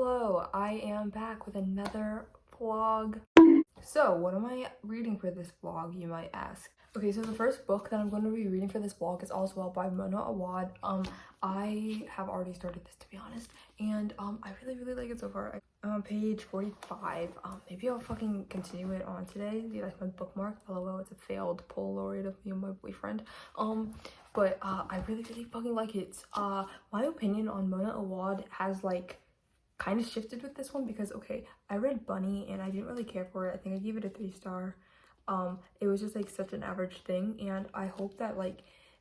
Hello, I am back with another vlog. So, what am I reading for this vlog, you might ask? Okay, so the first book that I'm going to be reading for this vlog is All's Well by Mona Awad. I have already started this, to be honest, and I really like it so far. I'm on page 45. Maybe I'll fucking continue it on today. That's my bookmark. LOL, it's a failed Polaroid of me and my boyfriend. But I really fucking like it. My opinion on Mona Awad has like kind of shifted with this one because okay, I read Bunny and I didn't really care for it. I think I gave it a 3-star. It was just like such an average thing, and I hope that like,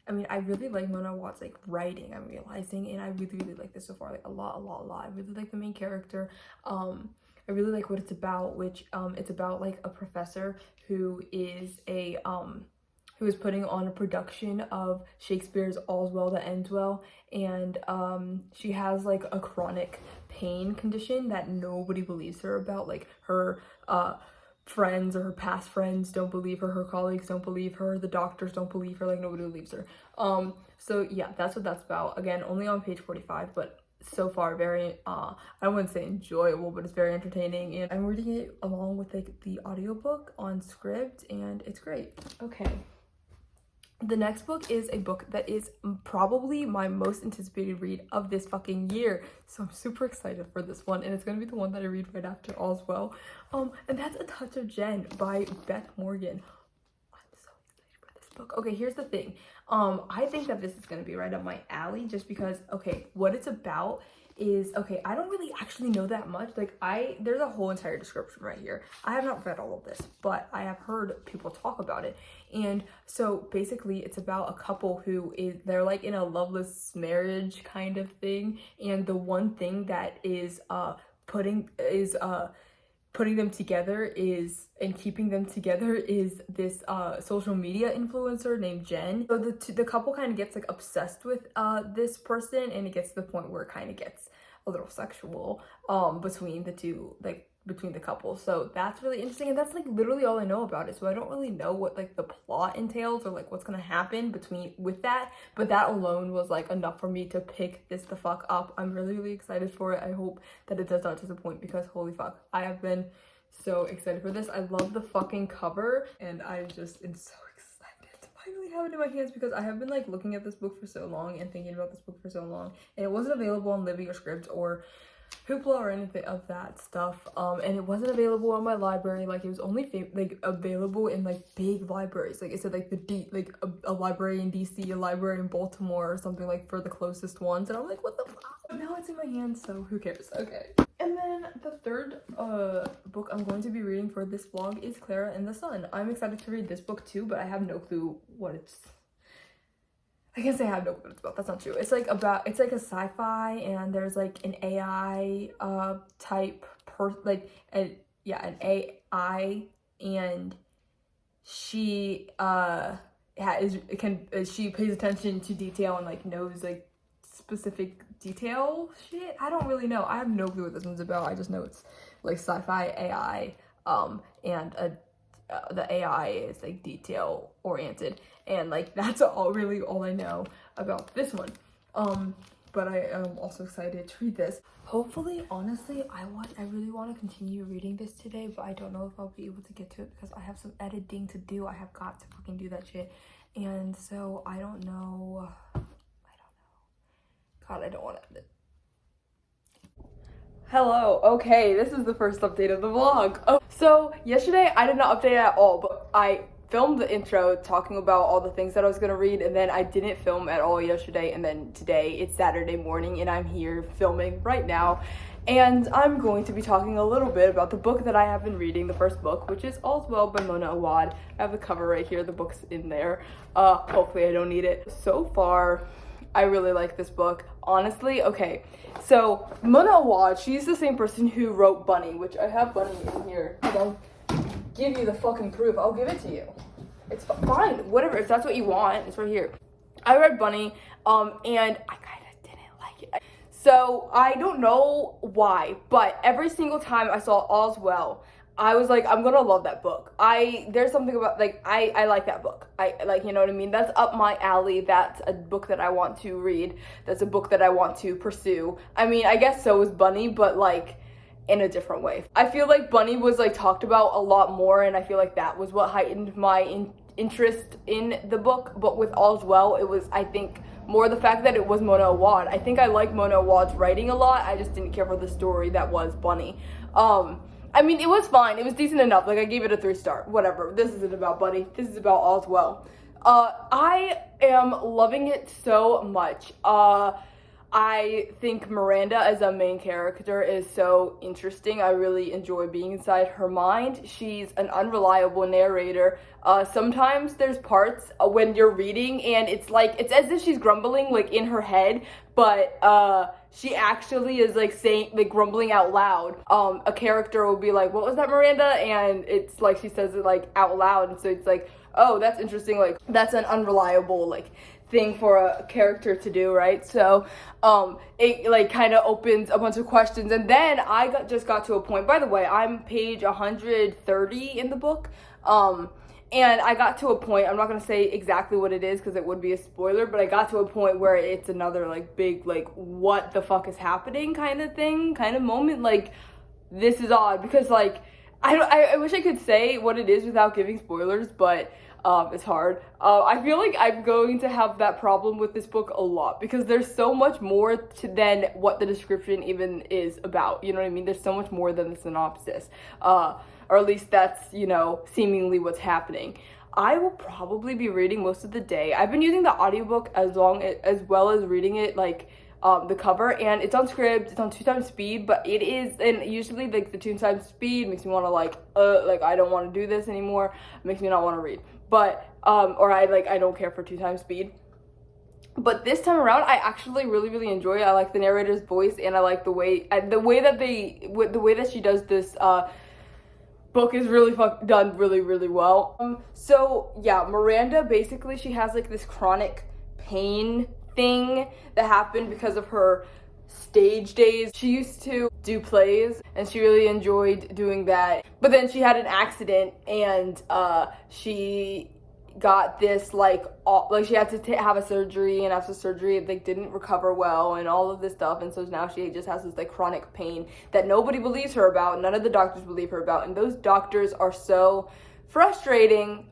I mean, I really like Mona Awad's like writing, I'm realizing, and I really like this so far, like a lot. I really like the main character. I really like what it's about, which it's about like a professor who is putting on a production of Shakespeare's All's Well That Ends Well, and she has like a chronic pain condition that nobody believes her about. Like her friends or her past friends don't believe her colleagues don't believe her, the doctors don't believe her, like nobody believes her. So yeah, that's what that's about. Again, only on page 45, but so far very I wouldn't say enjoyable, but it's very entertaining, and I'm reading it along with like the audiobook on Scribd, and it's great. Okay, the next book is a book that is probably my most anticipated read of this fucking year. So I'm super excited for this one, and it's gonna be the one that I read right after All's Well. And that's A Touch of Jen by Beth Morgan. I'm so excited for this book. Okay, here's the thing. I think that this is gonna be right up my alley just because, okay, what it's about is, okay, I don't really actually know that much. Like there's a whole entire description right here. I have not read all of this, but I have heard people talk about it. And so basically it's about a couple who they're like in a loveless marriage kind of thing, and the one thing that is putting them together and keeping them together is this social media influencer named Jen. So the couple kind of gets like obsessed with this person, and it gets to the point where it kind of gets a little sexual between the two, like between the couple. So that's really interesting, and that's like literally all I know about it. So I don't really know what like the plot entails or like what's gonna happen with that, but that alone was like enough for me to pick this the fuck up. I'm really excited for it. I hope that it does not disappoint, because holy fuck, I have been so excited for this. I love the fucking cover, and I just am so excited to finally have it in my hands, because I have been like looking at this book for so long and thinking about this book for so long, and it wasn't available on Libby or Scribd or Hoopla or anything of that stuff, and it wasn't available on my library. Like it was only like available in like big libraries, like it said like a library in DC, a library in Baltimore or something, like for the closest ones, and I'm like, what the fuck? But now it's in my hands, so who cares? Okay. And then the third book I'm going to be reading for this vlog is Clara and the Sun. I'm excited to read this book too, but I have no clue what I can't say I have no clue what it's about. That's not true. It's like a sci-fi, and there's like an AI type an AI, and she she pays attention to detail and like knows like specific detail shit. I don't really know. I have no clue what this one's about. I just know it's like sci-fi AI, and the AI is like detail oriented, and like that's all I know about this one. But I am also excited to read this. Hopefully, honestly, I really want to continue reading this today, but I don't know if I'll be able to get to it because I have some editing to do. I have got to fucking do that shit, and so I don't know. God, I don't want to end it. Hello. Okay, this is the first update of the vlog. Oh, so yesterday I did not update at all, but I filmed the intro talking about all the things that I was gonna read, and then I didn't film at all yesterday, and then today it's Saturday morning and I'm here filming right now, and I'm going to be talking a little bit about the book that I have been reading, the first book, which is All's Well by Mona Awad. I have the cover right here, the book's in there. Hopefully I don't need it. So far, I really like this book, honestly. Okay, so Mona Awad, she's the same person who wrote Bunny, which I have Bunny in here. I'll give you the fucking proof. I'll give it to you. It's fine, whatever, if that's what you want, it's right here. I read Bunny, and I kind of didn't like it. So I don't know why, but every single time I saw All's Well, I was like, I'm gonna love that book. There's something about, like, I like that book. I like, you know what I mean? That's up my alley. That's a book that I want to read. That's a book that I want to pursue. I mean, I guess so is Bunny, but like in a different way. I feel like Bunny was like talked about a lot more, and I feel like that was what heightened my interest in the book. But with All's Well, it was, I think, more the fact that it was Mona Awad. I think I like Mona Awad's writing a lot. I just didn't care for the story that was Bunny. I mean, it was fine. It was decent enough. Like, I gave it a 3-star. Whatever. This isn't about Bunny. This is about All's Well. I am loving it so much. I think Miranda as a main character is so interesting. I really enjoy being inside her mind. She's an unreliable narrator. Sometimes there's parts when you're reading and it's like, it's as if she's grumbling like in her head, but she actually is like saying, like grumbling out loud. A character will be like, what was that, Miranda? And it's like she says it like out loud, and so it's like, oh, that's interesting. Like, that's an unreliable like thing for a character to do, right? So it like kind of opens a bunch of questions. And then I just got to a point, by the way, I'm page 130 in the book, and I got to a point, I'm not going to say exactly what it is because it would be a spoiler, but I got to a point where it's another like big like what the fuck is happening kind of thing, kind of moment. Like, this is odd because like I wish I could say what it is without giving spoilers, but it's hard. I feel like I'm going to have that problem with this book a lot because there's so much more than what the description even is about. You know what I mean? There's so much more than the synopsis. Or at least that's, you know, seemingly what's happening. I will probably be reading most of the day. I've been using the audiobook as well as reading it, like the cover, and it's on Scribd, it's on 2x speed, but it is, and usually like the 2x speed makes me want to like I don't want to do this anymore. It makes me not want to read. But or I don't care for 2x speed. But this time around, I actually really enjoy it. I like the narrator's voice, and I like the way that she does this book is really done really well. So yeah, Miranda, basically she has like this chronic pain thing that happened because of her stage days. She used to do plays and she really enjoyed doing that, but then she had an accident and she got this like she had to have a surgery, and after surgery it like didn't recover well and all of this stuff, and so now she just has this like chronic pain that nobody believes her about. None of the doctors believe her about, and those doctors are so frustrating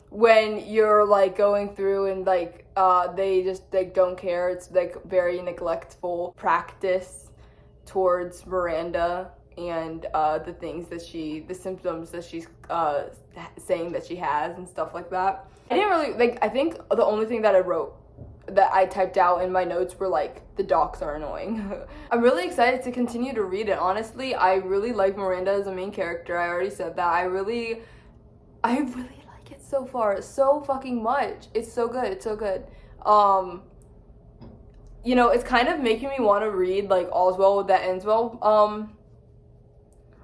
when you're like going through and like they just like don't care. It's like very neglectful practice towards Miranda and the symptoms that she's saying that she has and stuff like that. I didn't really like, I think the only thing that I typed out in my notes were like, the docs are annoying. I'm really excited to continue to read it. Honestly, I really like Miranda as a main character. I already said that. I really like it so far, so fucking much. It's so good. It's so good. You know, it's kind of making me want to read like All's Well That Ends Well,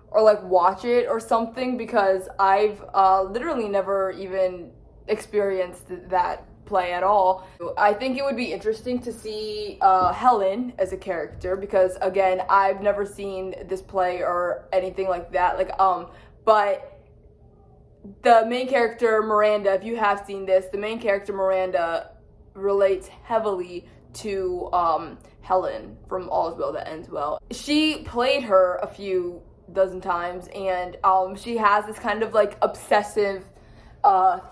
or like watch it or something, because I've literally never even experienced that play at all. I think it would be interesting to see Helen as a character, because again, I've never seen this play or anything like that. Like but the main character Miranda, if you have seen this, the main character Miranda relates heavily to Helen from All's Well That Ends Well. She played her a few dozen times, and she has this kind of like obsessive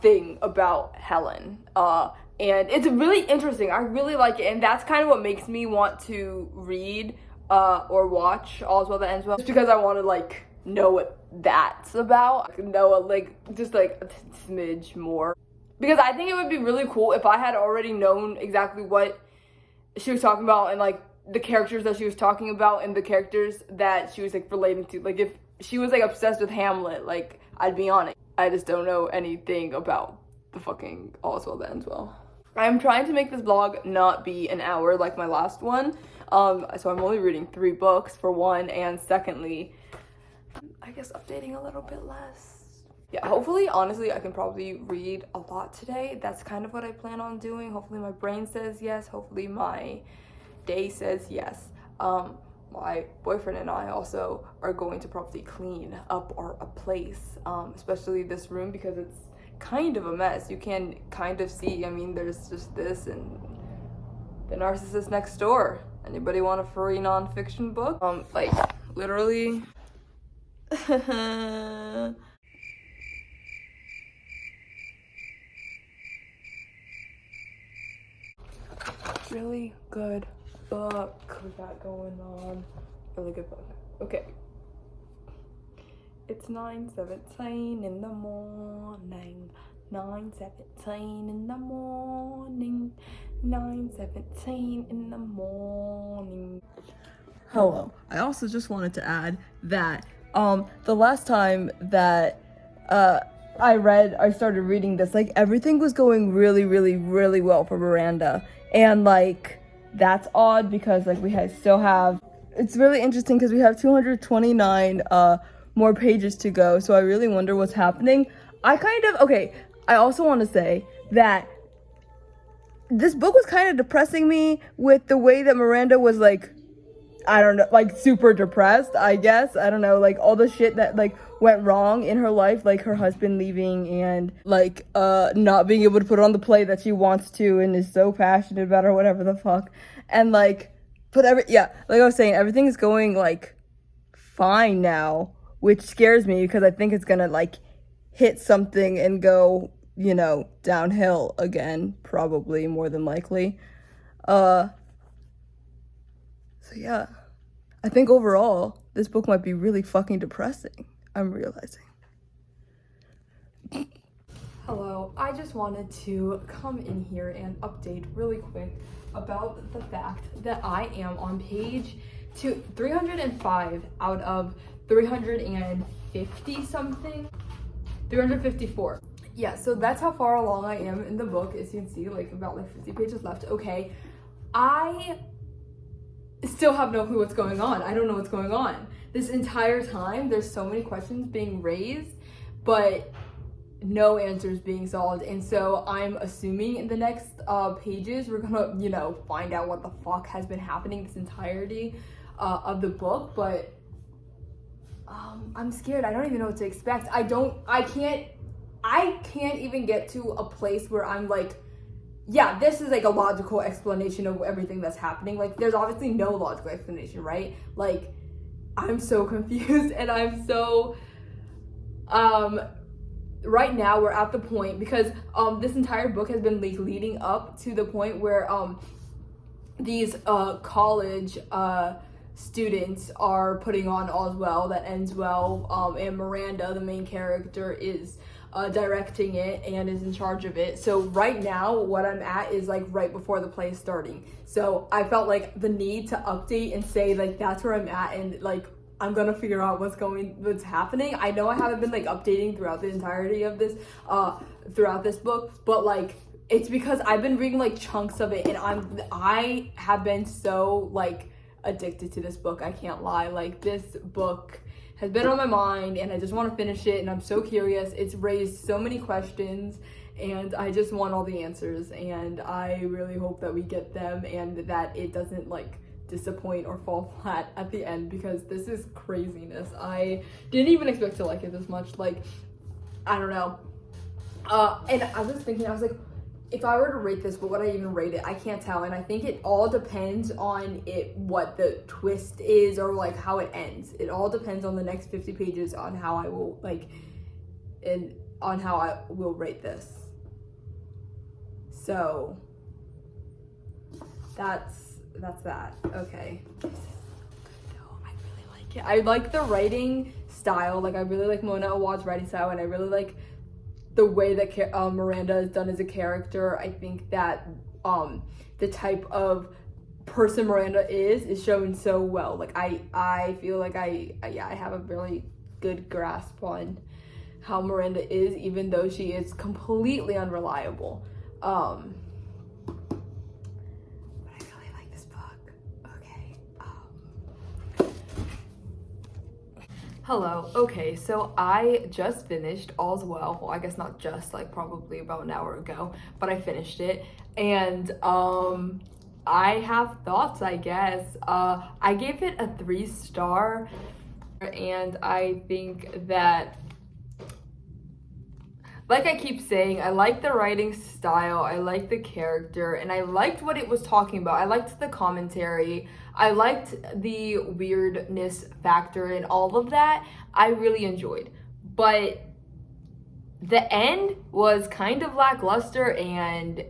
thing about Helen, and it's really interesting. I really like it, and that's kind of what makes me want to read or watch All's Well That Ends Well, just because I want to like know what that's about, know like just like a smidge more, because I think it would be really cool if I had already known exactly what she was talking about, and like the characters that she was talking about and the characters that she was like relating to. Like if she was like obsessed with Hamlet, like I'd be on it. I just don't know anything about the fucking All's Well That Ends Well. I'm trying to make this vlog not be an hour like my last one, so I'm only reading 3 books for one, and secondly, I guess updating a little bit less. Yeah, hopefully, honestly, I can probably read a lot today. That's kind of what I plan on doing. Hopefully my brain says yes. Hopefully my day says yes. my boyfriend and I also are going to probably clean up a place, especially this room, because it's kind of a mess. You can kind of see, I mean, there's just this and the narcissist next door. Anybody want a free nonfiction book? Like, literally. Really good book we got going on. Really good book. Okay. It's 9:17 in the morning. 9:17 in the morning. 9:17 in the morning. Hello. I also just wanted to add that the last time that I started reading this, like, everything was going really well for Miranda, and like that's odd because like still have, it's really interesting because we have 229 more pages to go, so I really wonder what's happening. I also want to say that this book was kind of depressing me with the way that Miranda was, like, I don't know, like super depressed, I guess. I don't know, like all the shit that like went wrong in her life, like her husband leaving and like not being able to put on the play that she wants to and is so passionate about, or whatever the fuck. And like, like I was saying, everything is going like fine now, which scares me because I think it's gonna like hit something and go, you know, downhill again, probably, more than likely. So yeah, I think overall, this book might be really fucking depressing, I'm realizing. Hello, I just wanted to come in here and update really quick about the fact that I am on page 305 out of 350 something, 354. Yeah, so that's how far along I am in the book. As you can see, like about like 50 pages left. Okay, I still have no clue what's going on. I don't know what's going on. This entire time, there's so many questions being raised, but no answers being solved. And so I'm assuming in the next pages, we're gonna, you know, find out what the fuck has been happening this entirety of the book. But I'm scared. I don't even know what to expect. I can't even get to a place where I'm like, yeah, this is like a logical explanation of everything that's happening. Like, there's obviously no logical explanation, right? Like, I'm so confused, and I'm so, right now we're at the point, because this entire book has been like leading up to the point where these college students are putting on All's Well That Ends Well, and Miranda, the main character, is directing it and is in charge of it. So right now what I'm at is like right before the play is starting. So I felt like the need to update and say like that's where I'm at, and like I'm gonna figure out what's happening. I know I haven't been like updating throughout the entirety of this throughout this book, but like it's because I've been reading like chunks of it, and I have been so like addicted to this book. I can't lie. Like, this book has been on my mind and I just want to finish it, and I'm so curious. It's raised so many questions and I just want all the answers, and I really hope that we get them and that it doesn't like disappoint or fall flat at the end, because this is craziness. I didn't even expect to like it this much. Like, I don't know. And I was thinking, I was like, if I were to rate this, what would I even rate it? I can't tell, and I think it all depends on what the twist is, or like how it ends. It all depends on the next 50 pages on how I will on how I will rate this. So that's that. Okay. I really like it. I like the writing style. Like, I really like Mona Awad's writing style, and I really like the way that Miranda is done as a character. I think that the type of person Miranda is shown so well. Like, I feel like I have a really good grasp on how Miranda is, even though she is completely unreliable. But I really like this book. Okay. Hello. Okay, so I just finished All's Well. Well, I guess not just, like probably about an hour ago, but I finished it. And I have thoughts, I guess. I gave it a 3-star, and I think that, like I keep saying, I like the writing style, I like the character, and I liked what it was talking about. I liked the commentary, I liked the weirdness factor and all of that. I really enjoyed. But the end was kind of lackluster and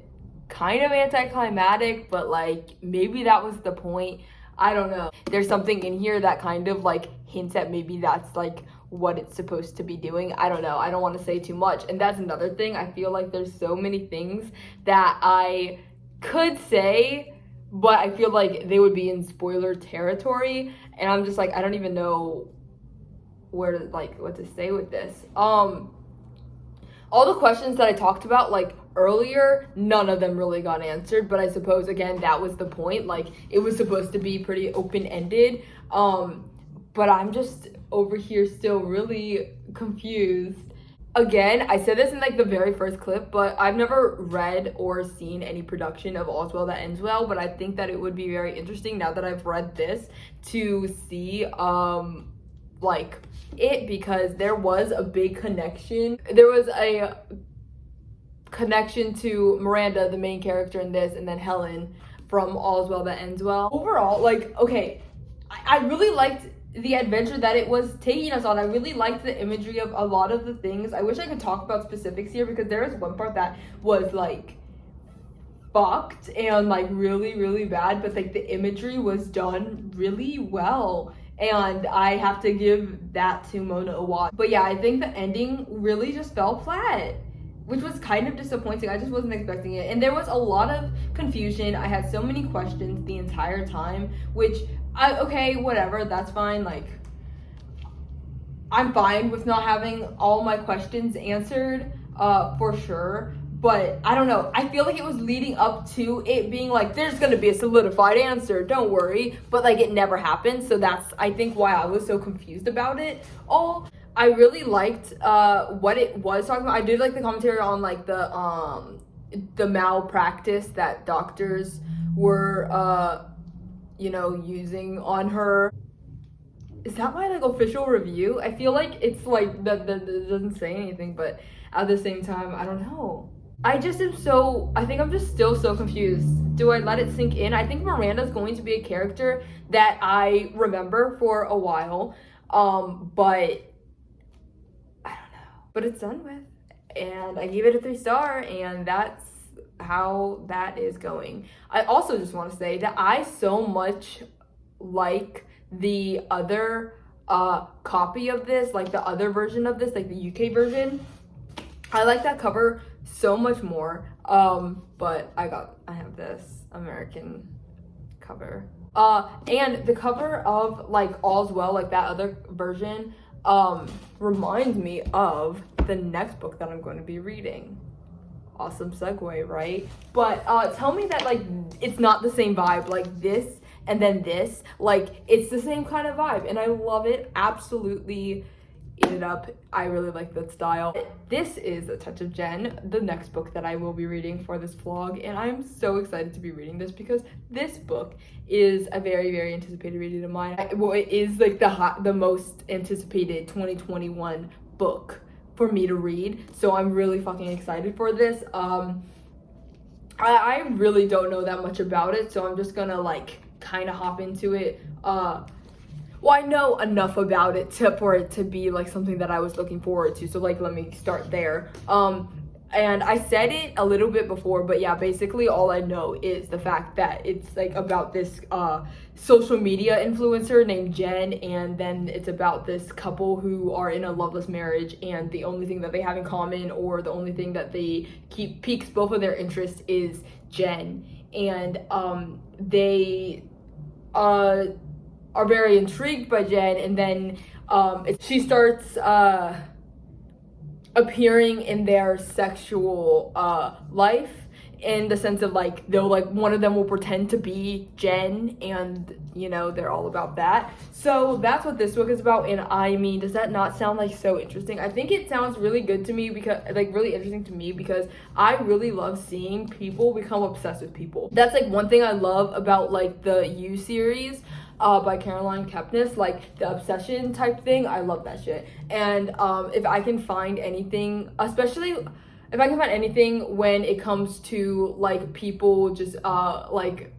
kind of anticlimactic, but like maybe that was the point. I don't know. There's something in here that kind of like hints at maybe that's like what it's supposed to be doing. I don't know. I don't want to say too much. And that's another thing. I feel like there's so many things that I could say, but I feel like they would be in spoiler territory. And I'm just like, I don't even know where to, like, what to say with this. All the questions that I talked about like earlier, none of them really got answered, but I suppose again that was the point. Like it was supposed to be pretty open-ended. But I'm just over here still really confused. Again, I said this in like the very first clip, but I've never read or seen any production of All's Well That Ends Well, but I think that it would be very interesting now that I've read this to see like it, because there was a big connection. There was a connection to Miranda, the main character in this, and then Helen from All's Well That Ends Well. Overall, like, okay, I really liked the adventure that it was taking us on. I really liked the imagery of a lot of the things. I wish I could talk about specifics here, because there was one part that was like fucked and like really, really bad, but like the imagery was done really well. And I have to give that to Mona Awad. But yeah, I think the ending really just fell flat, which was kind of disappointing. I just wasn't expecting it. And there was a lot of confusion. I had so many questions the entire time, which, okay, whatever, that's fine. Like, I'm fine with not having all my questions answered, for sure. But I don't know, I feel like it was leading up to it being like, there's gonna be a solidified answer, don't worry. But like it never happened. So that's, I think, why I was so confused about it all. I really liked what it was talking about. I did like the commentary on like the malpractice that doctors were you know, using on her. Is that my like official review? I feel like it's like that doesn't say anything, but at the same time, I don't know. I just am so, I think I'm just still so confused. Do I let it sink in? I think Miranda's going to be a character that I remember for a while, but I don't know. But it's done with, and I gave it a 3-star, and that's how that is going. I also just want to say that I so much like the other copy of this, like the other version of this, like the UK version. I like that cover so much more, but I have this American cover, and the cover of like All's Well, like that other version, reminds me of the next book that I'm going to be reading. Awesome segue, right? But tell me that like it's not the same vibe, like this and then this, like it's the same kind of vibe, and I love it. Absolutely eat it up. I really like that style. This is A Touch of Jen, the next book that I will be reading for this vlog, and I'm so excited to be reading this because this book is a very, very anticipated reading of mine. Well, it is like the most anticipated 2021 book for me to read, so I'm really fucking excited for this. I really don't know that much about it, so I'm just gonna like kind of hop into it. Well, I know enough about it for it to be like something that I was looking forward to, so like let me start there. And I said it a little bit before, but yeah, basically all I know is the fact that it's like about this social media influencer named Jen, and then it's about this couple who are in a loveless marriage, and the only thing that they have in common, or the only thing that they piques both of their interests, is Jen. And they are very intrigued by Jen, and then she starts appearing in their sexual life in the sense of like they'll like one of them will pretend to be Jen, and you know they're all about that. So that's what this book is about. And I mean, does that not sound like so interesting? I think it sounds really good to me, because like really interesting to me, because I really love seeing people become obsessed with people. That's like one thing I love about like the You series by Caroline Kepnes, like the obsession type thing. I love that shit. And if I can find anything, especially if I can find anything when it comes to like people just like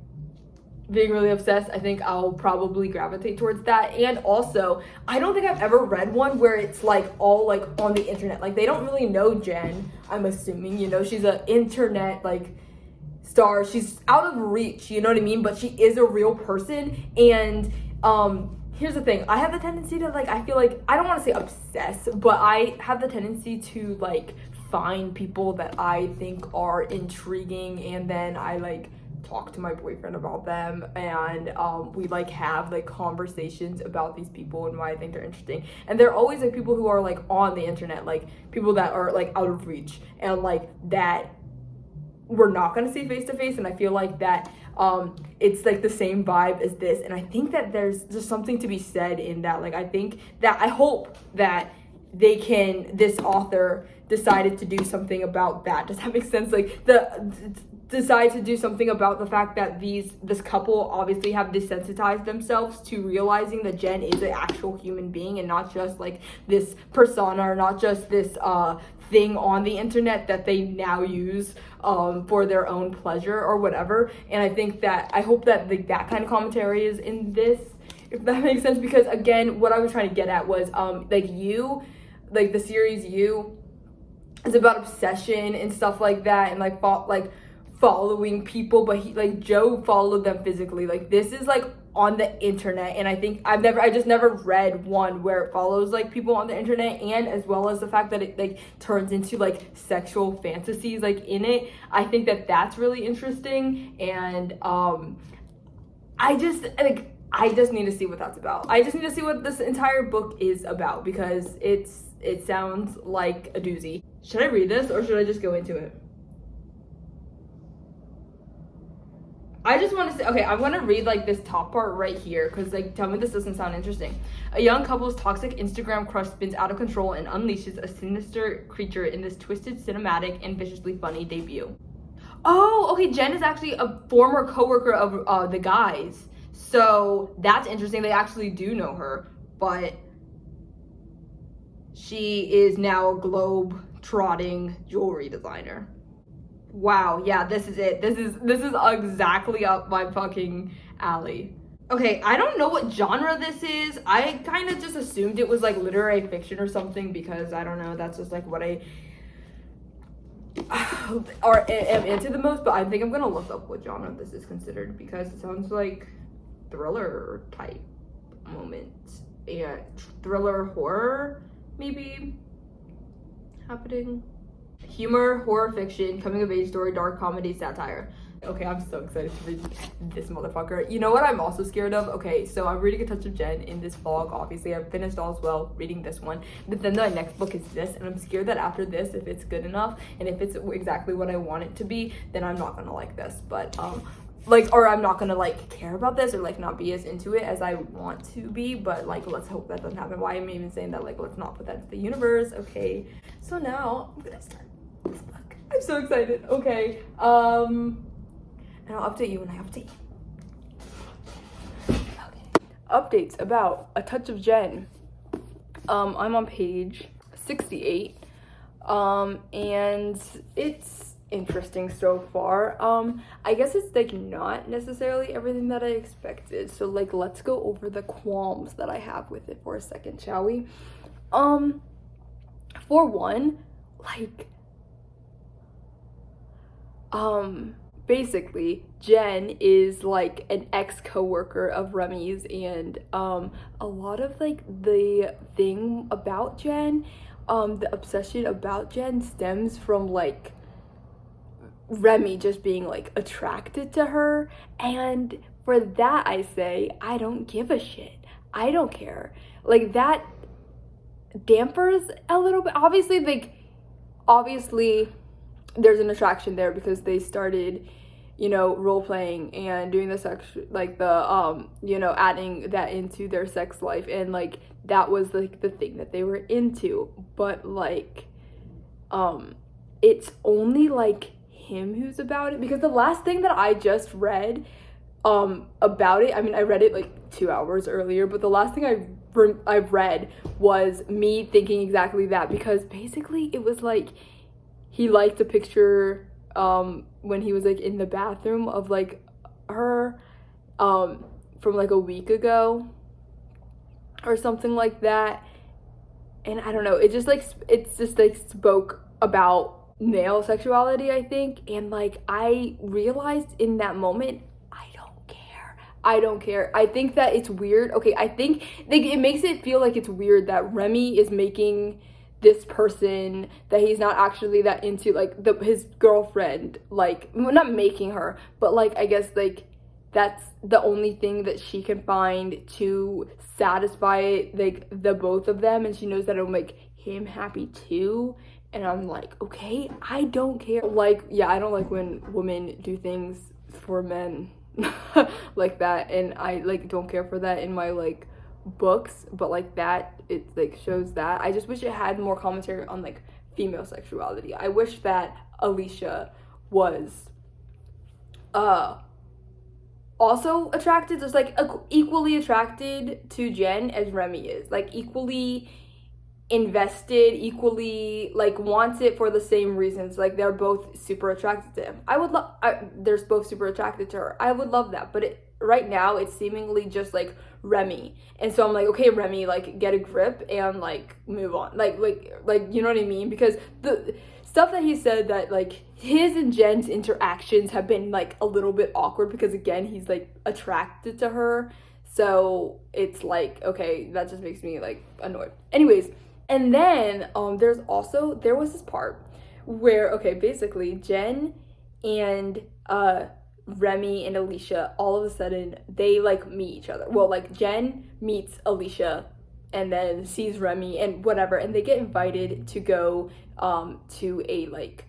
being really obsessed, I think I'll probably gravitate towards that. And also, I don't think I've ever read one where it's like all like on the internet. Like they don't really know Jen, I'm assuming, you know, she's an internet like star, she's out of reach, you know what I mean, but she is a real person. And here's the thing, I have the tendency to like, I feel like, I don't want to say obsess, but I have the tendency to like find people that I think are intriguing, and then I like talk to my boyfriend about them, and we like have like conversations about these people and why I think they're interesting. And they're always like people who are like on the internet, like people that are like out of reach, and like that we're not gonna see face to face. And I feel like that it's like the same vibe as this, and I think that there's just something to be said in that. Like I think that, I hope that this author decided to do something about that. Does that make sense? Like decide to do something about the fact that this couple obviously have desensitized themselves to realizing that Jen is an actual human being, and not just like this persona, or not just this thing on the internet that they now use for their own pleasure or whatever. And I hope that like that kind of commentary is in this, if that makes sense. Because again, what I was trying to get at was like You, like the series You, is about obsession and stuff like that, and like following people, but like Joe followed them physically. Like this is like on the internet, and I just never read one where it follows like people on the internet, and as well as the fact that it like turns into like sexual fantasies like in it. I think that that's really interesting, and I just need to see what that's about. I just need to see what this entire book is about, because it sounds like a doozy. Should I read this, or should I just go into it? I just want to say, okay, I want to read like this top part right here, because like, tell me this doesn't sound interesting. A young couple's toxic Instagram crush spins out of control and unleashes a sinister creature in this twisted, cinematic, and viciously funny debut. Oh, okay, Jen is actually a former coworker of the guys, so that's interesting. They actually do know her, but she is now a globe-trotting jewelry designer. Wow, yeah, this is it. This is exactly up my fucking alley. Okay, I don't know what genre this is. I kind of just assumed it was like literary fiction or something, because I don't know, that's just like what I am into the most. But I think I'm gonna look up what genre this is considered, because it sounds like thriller type moment, and thriller horror maybe happening. Humor, horror fiction, coming of age story, dark comedy, satire. Okay, I'm so excited to read this motherfucker. You know what I'm also scared of? Okay, so I'm reading A Touch of Jen in this vlog. Obviously, I've finished All's Well, reading this one. But then the next book is this, and I'm scared that after this, if it's good enough, and if it's exactly what I want it to be, then I'm not gonna like this. But or I'm not gonna like care about this, or like not be as into it as I want to be. But like, let's hope that doesn't happen. Why am I even saying that? Like, let's not put that into the universe. Okay, so now I'm gonna start this book. I'm so excited. Okay, and I'll update you when I update. Okay, updates about A Touch of Jen. I'm on page 68, and it's interesting so far. I guess it's like not necessarily everything that I expected, so like let's go over the qualms that I have with it for a second, shall we? For one, like basically Jen is like an ex-coworker of Remy's, and a lot of like the thing about Jen, the obsession about Jen stems from like Remy just being like attracted to her, and for that I say I don't give a shit. I don't care. Like that dampers a little bit. Obviously there's an attraction there because they started, you know, role playing and doing the sex, like the you know, adding that into their sex life, and like that was like the thing that they were into. But like it's only like him who's about it, because the last thing that I just read about it, I mean, I read it like 2 hours earlier, but the last thing I've read was me thinking exactly that, because basically it was like he liked a picture when he was like in the bathroom of like her from like a week ago or something like that. And I don't know, it just like spoke about male sexuality, I think. And like I realized in that moment, I don't care. I think that it's weird. Okay, I think like it makes it feel like it's weird that Remy is making this person that he's not actually that into, like his girlfriend, like, well, not making her, but like I guess like that's the only thing that she can find to satisfy like the both of them, and she knows that it'll make him happy too. And I'm like, okay, I don't care. Like, yeah, I don't like when women do things for men like that, and I like don't care for that in my like books, but like that, it like shows that. I just wish it had more commentary on like female sexuality. I wish that Alicia was also attracted, just like equally attracted to Jen as Remy is, like equally invested, equally like wants it for the same reasons. Like they're both super attracted to him. I would love, they're both super attracted to her. I would love that, but right now it's seemingly just like Remy, and so I'm like, okay, Remy, like get a grip and like move on, like you know what I mean? Because the stuff that he said, that like his and Jen's interactions have been like a little bit awkward, because again, he's like attracted to her, so it's like, okay, that just makes me like annoyed. Anyways, and then there was this part where, okay, basically Jen and Remy and Alicia, all of a sudden they like meet each other. Well, like Jen meets Alicia and then sees Remy and whatever, and they get invited to go to a like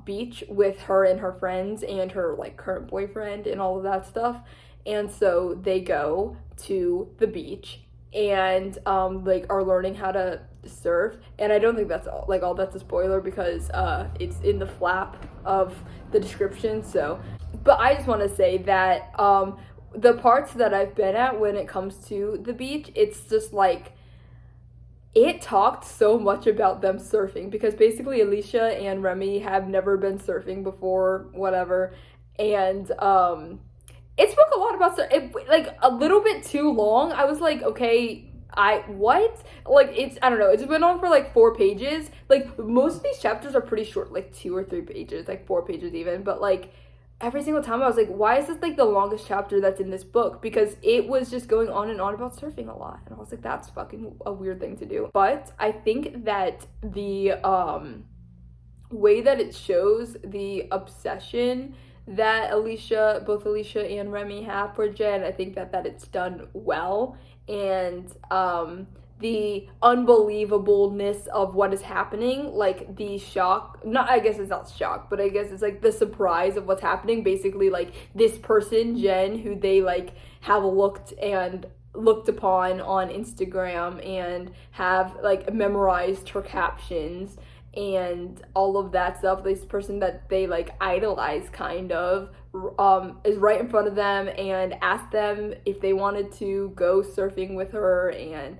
beach with her and her friends and her like current boyfriend and all of that stuff. And so they go to the beach and like are learning how to surf, and I don't think that's all that's a spoiler, because it's in the flap of the description. So, but I just want to say that the parts that I've been at when it comes to the beach, it's just like it talked so much about them surfing, because basically Alicia and Remy have never been surfing before, whatever, and it spoke a lot about it, like a little bit too long. I was like, okay, what? Like, I don't know, it's been on for like 4 pages. Like, most of these chapters are pretty short, like 2 or 3 pages, like 4 pages even, but like every single time I was like, why is this like the longest chapter that's in this book? Because it was just going on and on about surfing a lot, and I was like, that's fucking a weird thing to do. But I think that the way that it shows the obsession that both Alicia and Remy have for Jen, I think that it's done well, and the unbelievableness of what is happening, like the shock, I guess it's not shock, but I guess it's like the surprise of what's happening. Basically, like this person, Jen, who they like have looked upon on Instagram and have like memorized her captions and all of that stuff, this person that they like idolize kind of, is right in front of them and asked them if they wanted to go surfing with her and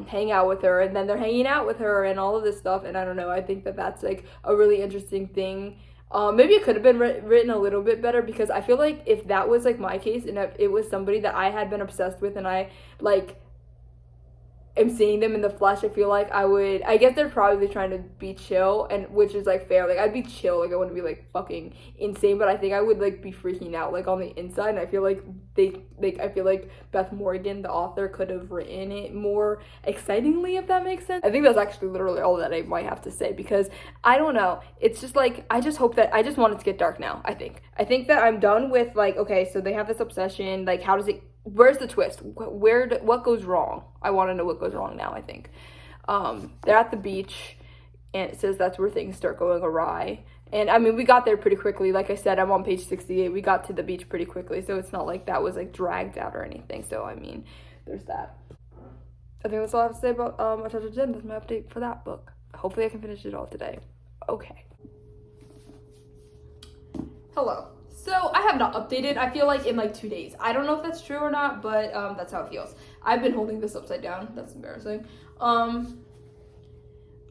hang out with her, and then they're hanging out with her and all of this stuff. And I don't know, I think that that's like a really interesting thing. Maybe it could have been written a little bit better, because I feel like if that was like my case and if it was somebody that I had been obsessed with and I like am seeing them in the flesh, I feel like I guess they're probably trying to be chill, and which is like fair. Like I'd be chill, like I wouldn't be like fucking insane, but I think I would like be freaking out like on the inside. And I feel like I feel like Beth Morgan, the author, could have written it more excitingly, if that makes sense. I think that's actually literally all that I might have to say, because I don't know, it's just like I just want it to get dark now. I think that I'm done with like, okay, so they have this obsession, like where's the twist? What goes wrong? I want to know what goes wrong now, I think. They're at the beach, and it says that's where things start going awry. And I mean, we got there pretty quickly. Like I said, I'm on page 68. We got to the beach pretty quickly, so it's not like that was like dragged out or anything. So I mean, there's that. I think that's all I have to say about Untitled Chapter. That's my update for that book. Hopefully I can finish it all today. Okay. Hello. So I have not updated, I feel like, in like 2 days. I don't know if that's true or not, but that's how it feels. I've been holding this upside down. That's embarrassing. I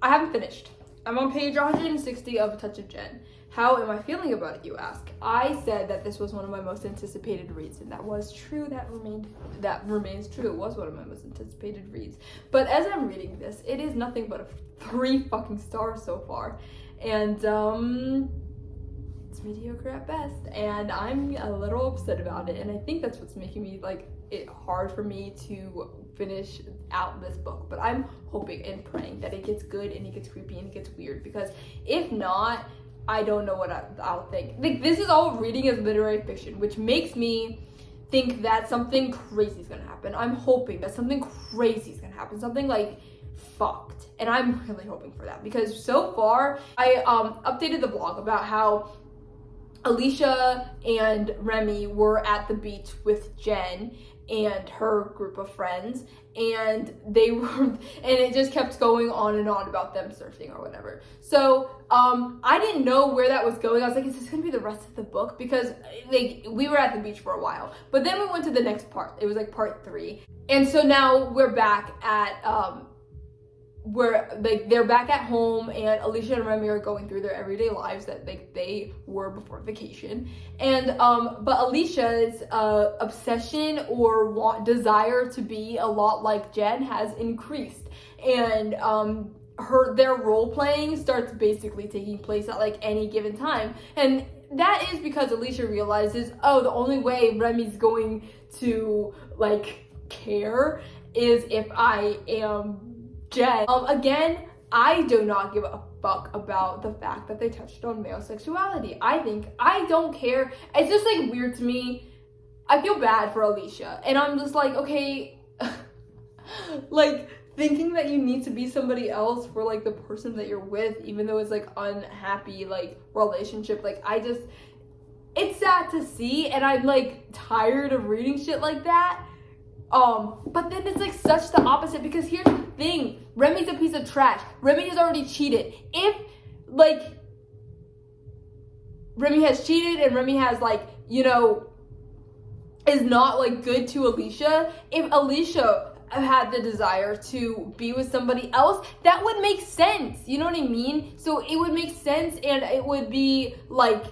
haven't finished. I'm on page 160 of A Touch of Jen. How am I feeling about it, you ask? I said that this was one of my most anticipated reads, and that was true. That remains true. It was one of my most anticipated reads. But as I'm reading this, it is nothing but a 3 fucking stars so far. And it's mediocre at best, and I'm a little upset about it, and I think that's what's making me like it hard for me to finish out this book. But I'm hoping and praying that it gets good and it gets creepy and it gets weird, because if not, I don't know what I'll think. Like, this is all reading as literary fiction, which makes me think that something crazy is gonna happen. I'm hoping that something crazy is gonna happen, something like fucked, and I'm really hoping for that, because so far I updated the blog about how Alicia and Remy were at the beach with Jen and her group of friends, and it just kept going on and on about them surfing or whatever. So I didn't know where that was going. I was like, is this gonna be the rest of the book? Because like, we were at the beach for a while, but then we went to the next part. It was like part 3, and so now we're back at they're back at home, and Alicia and Remy are going through their everyday lives that they were before vacation. And but Alicia's obsession or desire to be a lot like Jen has increased, and their role playing starts basically taking place at like any given time. And that is because Alicia realizes, oh, the only way Remy's going to like care is if I am Jen. Again, I do not give a fuck about the fact that they touched on male sexuality. I don't care. It's just like weird to me. I feel bad for Alicia, and I'm just like, okay, like thinking that you need to be somebody else for like the person that you're with, even though it's like unhappy like relationship. Like it's sad to see, and I'm like tired of reading shit like that. But then it's like such the opposite, because here's the thing, Remy's a piece of trash. Remy has already cheated. If like Remy has cheated and Remy has like, you know, is not like good to Alicia, if Alicia had the desire to be with somebody else, that would make sense. You know what I mean? So it would make sense, and it would be like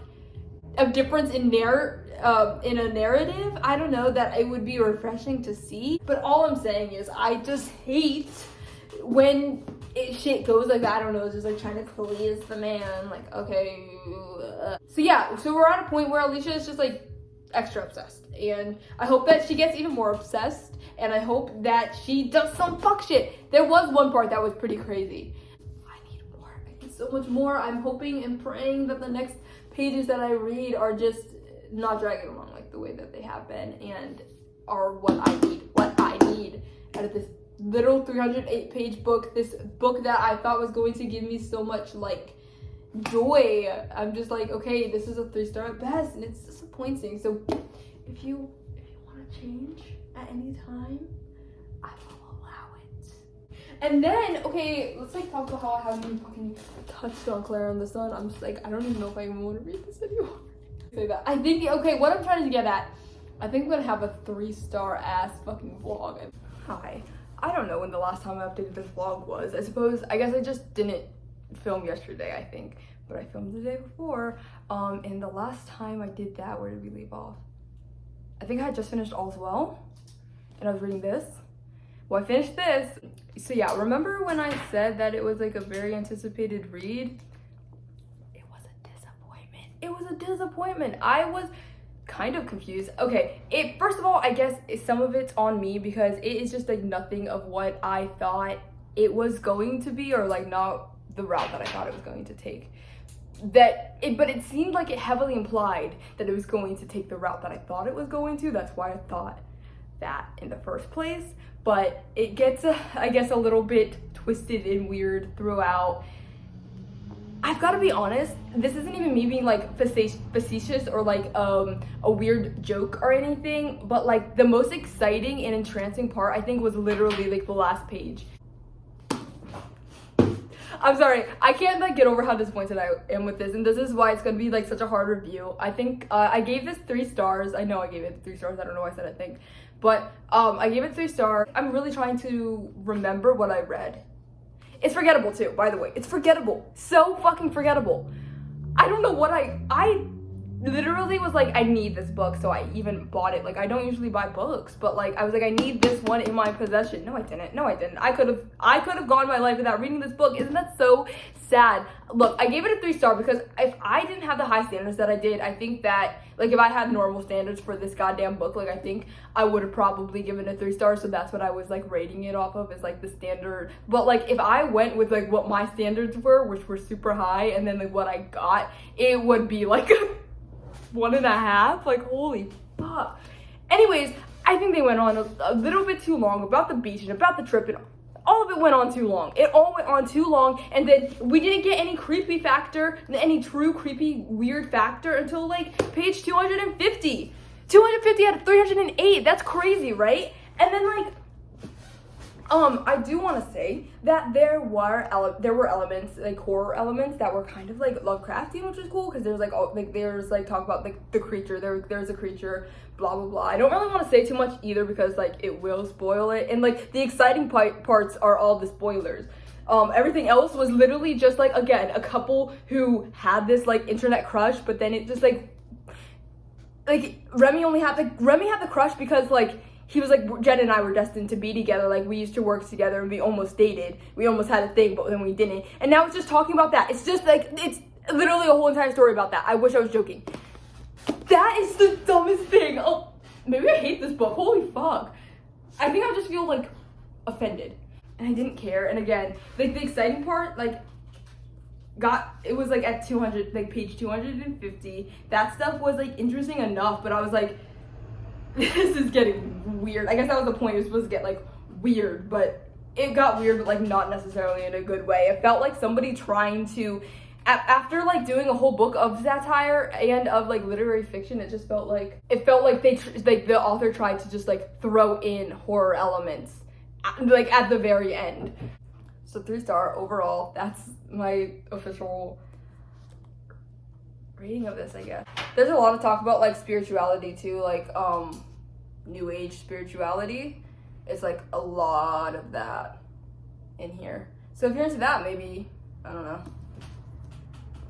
a difference in a narrative. I don't know, that it would be refreshing to see. But all I'm saying is I just hate when shit goes like that. I don't know, just like trying to please the man, like, okay. So yeah, so we're at a point where Alicia is just like extra obsessed, and I hope that she gets even more obsessed, and I hope that she does some fuck shit. There was one part that was pretty crazy. I need more. I need so much more. I'm hoping and praying that the next pages that I read are just not dragging along like the way that they have been, and are what I need out of this little 308-page book, this book that I thought was going to give me so much like joy. I'm just like, okay, this is a 3-star at best, and it's disappointing. So if you want to change at any time, I will allow it. And then, okay, let's like talk about how I haven't even fucking touched on Clara in the Sun. I'm just like, I don't even know if I even want to read this anymore. Say that. I think, okay, what I'm trying to get at, I think I'm gonna have a 3-star ass fucking vlog. Hi. I don't know when the last time I updated this vlog was. I guess I just didn't film yesterday, I think, but I filmed the day before. And the last time I did that, where did we leave off? I think I had just finished All's Well, and I was reading this. Well, I finished this. So yeah, remember when I said that it was like a very anticipated read? It was a disappointment. It was a disappointment. I was kind of confused. Okay, first of all, I guess some of it's on me, because it is just like nothing of what I thought it was going to be, or like not the route that I thought it was going to take. But it seemed like it heavily implied that it was going to take the route that I thought it was going to. That's why I thought that in the first place. But it gets, I guess, a little bit twisted and weird throughout. I've got to be honest, this isn't even me being like facetious or like a weird joke or anything, but like the most exciting and entrancing part I think was literally like the last page. I'm sorry, I can't like get over how disappointed I am with this, and this is why it's gonna be like such a hard review. I think I gave this 3 stars. I know I gave it 3 stars. I don't know why I said I think, but I gave it 3 stars. I'm really trying to remember what I read. It's forgettable too, by the way. It's forgettable. So fucking forgettable. I don't know what I literally was like, I need this book, so I even bought it. Like, I don't usually buy books, but like I was like, I need this one in my possession. No, I didn't. I could have gone my life without reading this book. Isn't that so sad? Look, I gave it a 3 star because if I didn't have the high standards that I did, I think that like if I had normal standards for this goddamn book, like I think I would have probably given it 3 stars. So that's what I was like rating it off of, is like the standard. But like if I went with like what my standards were, which were super high, and then like what I got, it would be like 1.5. Like, holy fuck. Anyways, I think they went on a little bit too long about the beach and about the trip, and all of it went on too long. It all went on too long, and then we didn't get any creepy factor, any true creepy weird factor until like page 250. 250 out of 308. That's crazy, right? And then like I do want to say that there were elements, like horror elements, that were kind of like Lovecraftian, which was cool, because there's like there's like talk about like the creature. There's a creature, blah blah blah. I don't really want to say too much either because like it will spoil it, and like the exciting parts are all the spoilers. Everything else was literally just like, again, a couple who had this like internet crush, but then it just like Remy had the crush because like he was like, Jen and I were destined to be together. Like, we used to work together and we almost dated. We almost had a thing, but then we didn't. And now it's just talking about that. It's just like, it's literally a whole entire story about that. I wish I was joking. That is the dumbest thing. Oh, maybe I hate this book. Holy fuck. I think I just feel like offended. And I didn't care. And again, like the exciting part, like it was like at 200, like page 250. That stuff was like interesting enough, but I was like, this is getting weird. I guess that was the point. It was supposed to get like weird, but it got weird, but like not necessarily in a good way. It felt like somebody trying to, after like doing a whole book of satire and of like literary fiction, it felt like the author tried to just like throw in horror elements like at the very end. So 3 star overall. That's my official rating of this, I guess. There's a lot of talk about like spirituality too, like new age spirituality. It's like a lot of that in here. So if you're into that, maybe, I don't know.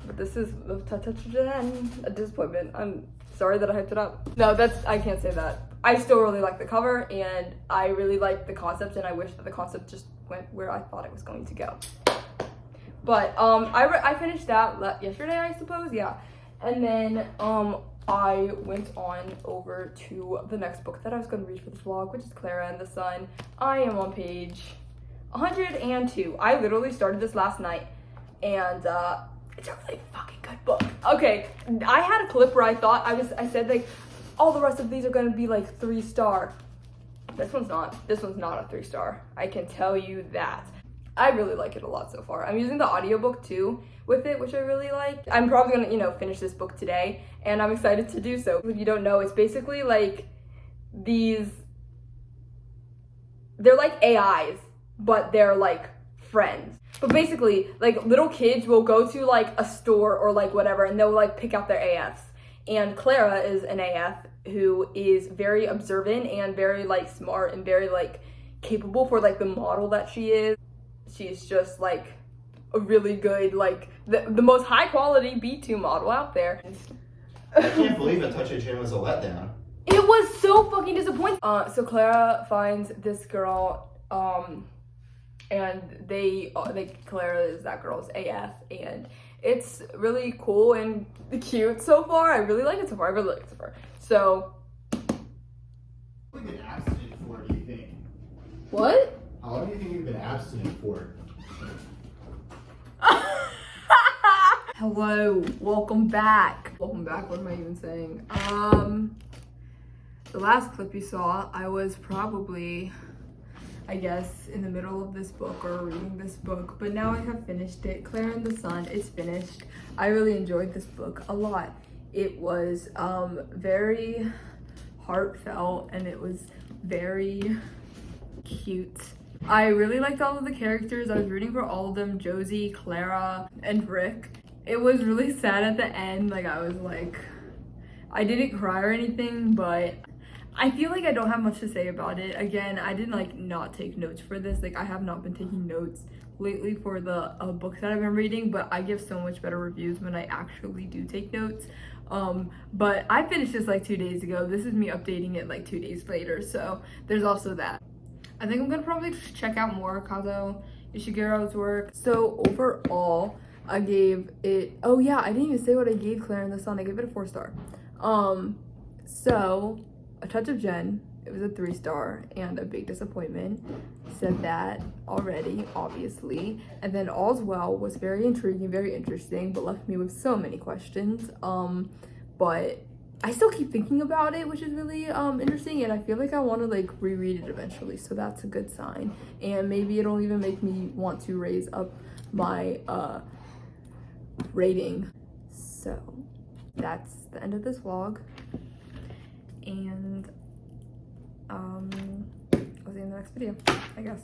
But this is a disappointment. I'm sorry that I hyped it up. No, I can't say that. I still really like the cover, and I really like the concept, and I wish that the concept just went where I thought it was going to go. But I finished that yesterday, I suppose, yeah. And then I went on over to the next book that I was going to read for this vlog, which is Clara and the Sun. I am on page 102. I literally started this last night, and it's a really fucking good book. Okay, I had a clip where I said like all the rest of these are going to be like 3 star. This one's not a 3 star. I can tell you that. I really like it a lot so far. I'm using the audiobook too with it, which I really like. I'm probably gonna, finish this book today, and I'm excited to do so. If you don't know, it's basically like they're like AIs, but they're like friends. But basically, like little kids will go to like a store or like whatever, and they'll like pick out their AFs. And Clara is an AF who is very observant and very like smart and very like capable for like the model that she is. She's just like a really good, like the most high quality B2 model out there. I can't believe Untitled Chapter was a letdown. It was so fucking disappointing. So Clara finds this girl, and Clara is that girl's AF, and it's really cool and cute so far. I really like it so far. So, How long have you been abstinent for, do you think? What? How long do you think you've been abstinent for? Hello, welcome back. What am I even saying? The last clip you saw, I was probably I guess, in the middle of this book or reading this book, but now I have finished it. Clara and the Sun is finished. I really enjoyed this book a lot. It was very heartfelt and it was very cute. I really liked all of the characters. I was rooting for all of them, Josie, Clara, and Rick. It was really sad at the end. Like, I was like, I didn't cry or anything, but I feel like I don't have much to say about it. Again, I didn't like not take notes for this. Like, I have not been taking notes lately for the books that I've been reading, but I give so much better reviews when I actually do take notes. But I finished this like 2 days ago. This is me updating it like 2 days later, so there's also that. I think I'm gonna probably just check out more Kazuo Ishigaro's work. So overall, I gave it, oh yeah, I didn't even say what I gave Clara and the Sun. I gave it a 4-star. So A Touch of Jen, it was a 3-star and a big disappointment. Said that already, obviously. And then All's Well was very intriguing, very interesting, but left me with so many questions. But I still keep thinking about it, which is really interesting, and I feel like I want to like reread it eventually, so that's a good sign. And maybe it'll even make me want to raise up my rating. So that's the end of this vlog, and I'll see you in the next video, I guess.